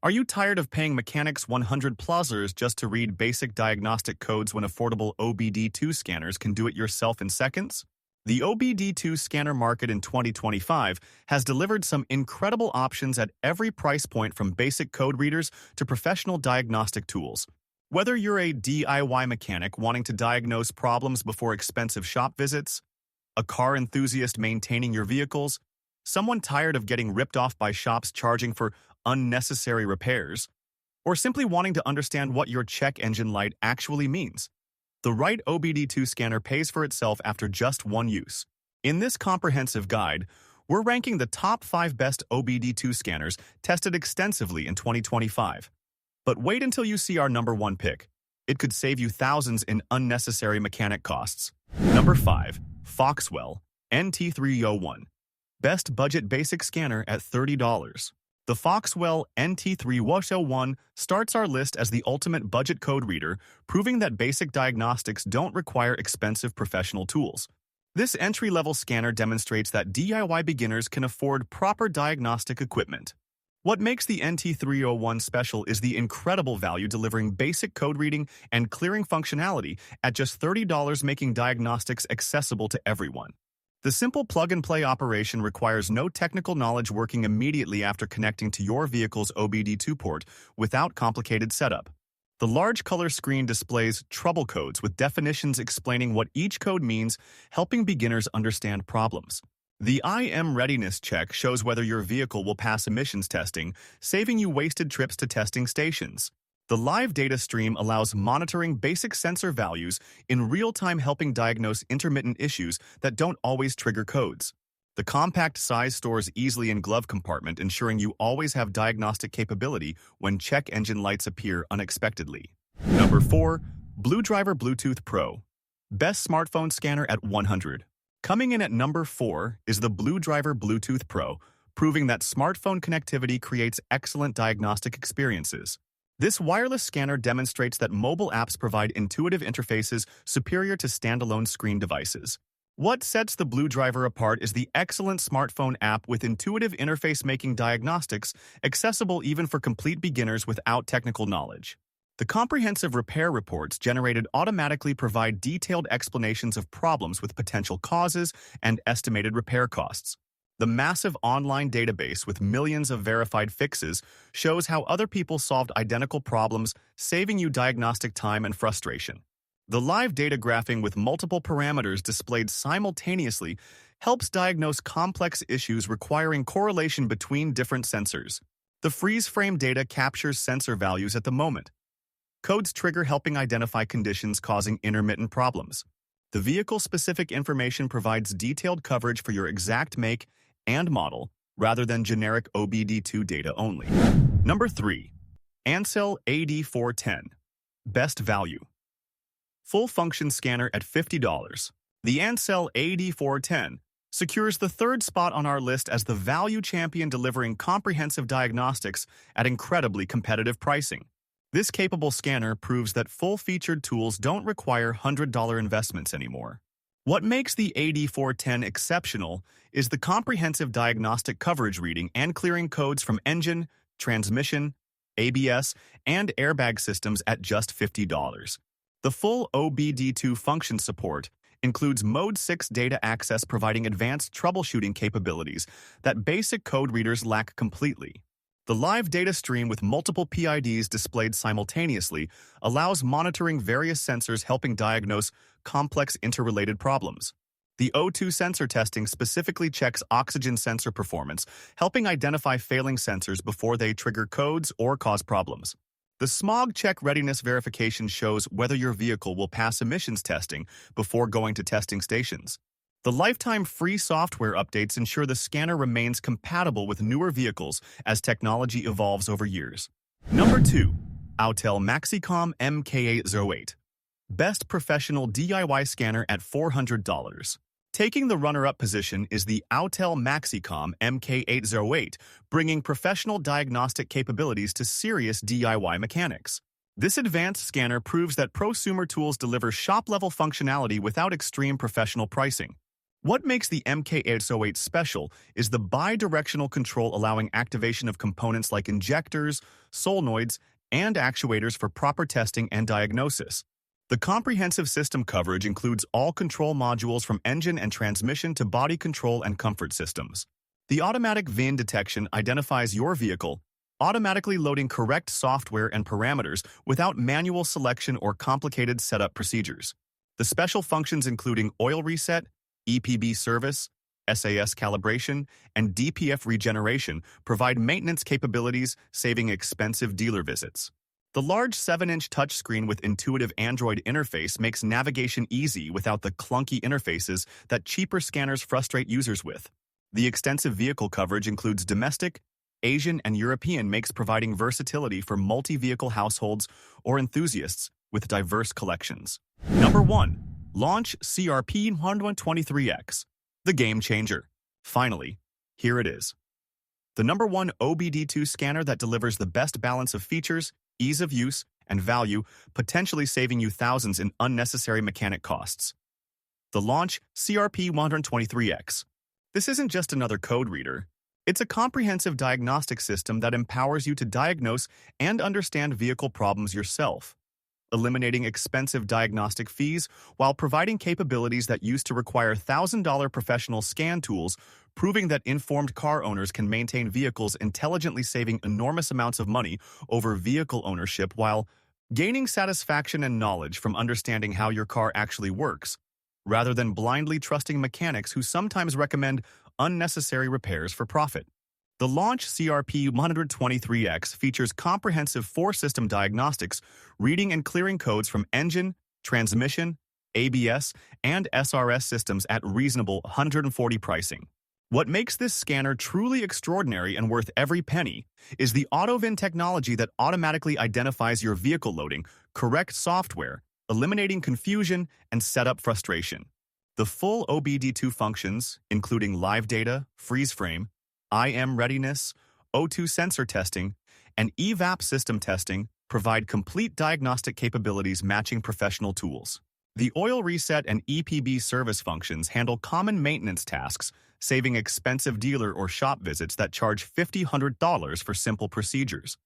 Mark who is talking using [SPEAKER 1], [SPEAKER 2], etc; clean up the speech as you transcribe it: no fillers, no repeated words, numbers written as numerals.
[SPEAKER 1] Are you tired of paying mechanics 100 plausers just to read basic diagnostic codes when affordable OBD2 scanners can do it yourself in seconds? The OBD2 scanner market in 2025 has delivered some incredible options at every price point, from basic code readers to professional diagnostic tools. Whether you're a DIY mechanic wanting to diagnose problems before expensive shop visits, a car enthusiast maintaining your vehicles, someone tired of getting ripped off by shops charging for unnecessary repairs, or simply wanting to understand what your check engine light actually means, the right OBD2 scanner pays for itself after just one use. In this comprehensive guide, we're ranking the top 5 best OBD2 scanners tested extensively in 2025. But wait until you see our number 1 pick. It could save you thousands in unnecessary mechanic costs. Number 5. Foxwell NT301. Best budget basic scanner at $30. The Foxwell NT301 starts our list as the ultimate budget code reader, proving that basic diagnostics don't require expensive professional tools. This entry-level scanner demonstrates that DIY beginners can afford proper diagnostic equipment. What makes the NT301 special is the incredible value, delivering basic code reading and clearing functionality at just $30, making diagnostics accessible to everyone. The simple plug-and-play operation requires no technical knowledge, working immediately after connecting to your vehicle's OBD2 port without complicated setup. The large color screen displays trouble codes with definitions explaining what each code means, helping beginners understand problems. The IM readiness check shows whether your vehicle will pass emissions testing, saving you wasted trips to testing stations. The live data stream allows monitoring basic sensor values in real time, helping diagnose intermittent issues that don't always trigger codes. The compact size stores easily in glove compartment, ensuring you always have diagnostic capability when check engine lights appear unexpectedly. Number 4. BlueDriver Bluetooth Pro. Best smartphone scanner at $100. Coming in at number 4 is the BlueDriver Bluetooth Pro, proving that smartphone connectivity creates excellent diagnostic experiences. This wireless scanner demonstrates that mobile apps provide intuitive interfaces superior to standalone screen devices. What sets the BlueDriver apart is the excellent smartphone app with intuitive interface, making diagnostics accessible even for complete beginners without technical knowledge. The comprehensive repair reports generated automatically provide detailed explanations of problems with potential causes and estimated repair costs. The massive online database with millions of verified fixes shows how other people solved identical problems, saving you diagnostic time and frustration. The live data graphing with multiple parameters displayed simultaneously helps diagnose complex issues requiring correlation between different sensors. The freeze frame data captures sensor values at the moment. Codes trigger, helping identify conditions causing intermittent problems. The vehicle-specific information provides detailed coverage for your exact make and model, rather than generic OBD2 data only. Number 3. Ansell AD410. Best value. Full function scanner at $50. The Ansell AD410 secures the 3rd spot on our list as the value champion, delivering comprehensive diagnostics at incredibly competitive pricing. This capable scanner proves that full-featured tools don't require $100 investments anymore. What makes the AD410 exceptional is the comprehensive diagnostic coverage, reading and clearing codes from engine, transmission, ABS, and airbag systems at just $50. The full OBD2 function support includes Mode 6 data access, providing advanced troubleshooting capabilities that basic code readers lack completely. The live data stream with multiple PIDs displayed simultaneously allows monitoring various sensors, helping diagnose complex interrelated problems. The O2 sensor testing specifically checks oxygen sensor performance, helping identify failing sensors before they trigger codes or cause problems. The smog check readiness verification shows whether your vehicle will pass emissions testing before going to testing stations. The lifetime free software updates ensure the scanner remains compatible with newer vehicles as technology evolves over years. Number 2. Autel Maxicom MK808. Best professional DIY scanner at $400. Taking the runner-up position is the Autel Maxicom MK808, bringing professional diagnostic capabilities to serious DIY mechanics. This advanced scanner proves that prosumer tools deliver shop-level functionality without extreme professional pricing. What makes the MK808 special is the bidirectional control allowing activation of components like injectors, solenoids, and actuators for proper testing and diagnosis. The comprehensive system coverage includes all control modules from engine and transmission to body control and comfort systems. The automatic VIN detection identifies your vehicle, automatically loading correct software and parameters without manual selection or complicated setup procedures. The special functions including oil reset, EPB service, SAS calibration, and DPF regeneration provide maintenance capabilities, saving expensive dealer visits. The large 7-inch touchscreen with intuitive Android interface makes navigation easy without the clunky interfaces that cheaper scanners frustrate users with. The extensive vehicle coverage includes domestic, Asian, and European makes, providing versatility for multi-vehicle households or enthusiasts with diverse collections. Number 1. Launch CRP123X, the game changer. Finally, here it is. The number 1 OBD2 scanner that delivers the best balance of features, ease of use, and value, potentially saving you thousands in unnecessary mechanic costs. The Launch CRP123X. This isn't just another code reader. It's a comprehensive diagnostic system that empowers you to diagnose and understand vehicle problems yourself, eliminating expensive diagnostic fees while providing capabilities that used to require $1,000 professional scan tools, proving that informed car owners can maintain vehicles intelligently, saving enormous amounts of money over vehicle ownership while gaining satisfaction and knowledge from understanding how your car actually works, rather than blindly trusting mechanics who sometimes recommend unnecessary repairs for profit. The Launch CRP123X features comprehensive 4-system diagnostics, reading and clearing codes from engine, transmission, ABS, and SRS systems at reasonable $140 pricing. What makes this scanner truly extraordinary and worth every penny is the AutoVIN technology that automatically identifies your vehicle loading, correct software, eliminating confusion and setup frustration. The full OBD2 functions, including live data, freeze frame, IM readiness, O2 sensor testing, and EVAP system testing, provide complete diagnostic capabilities matching professional tools. The oil reset and EPB service functions handle common maintenance tasks, saving expensive dealer or shop visits that charge $50–100 for simple procedures.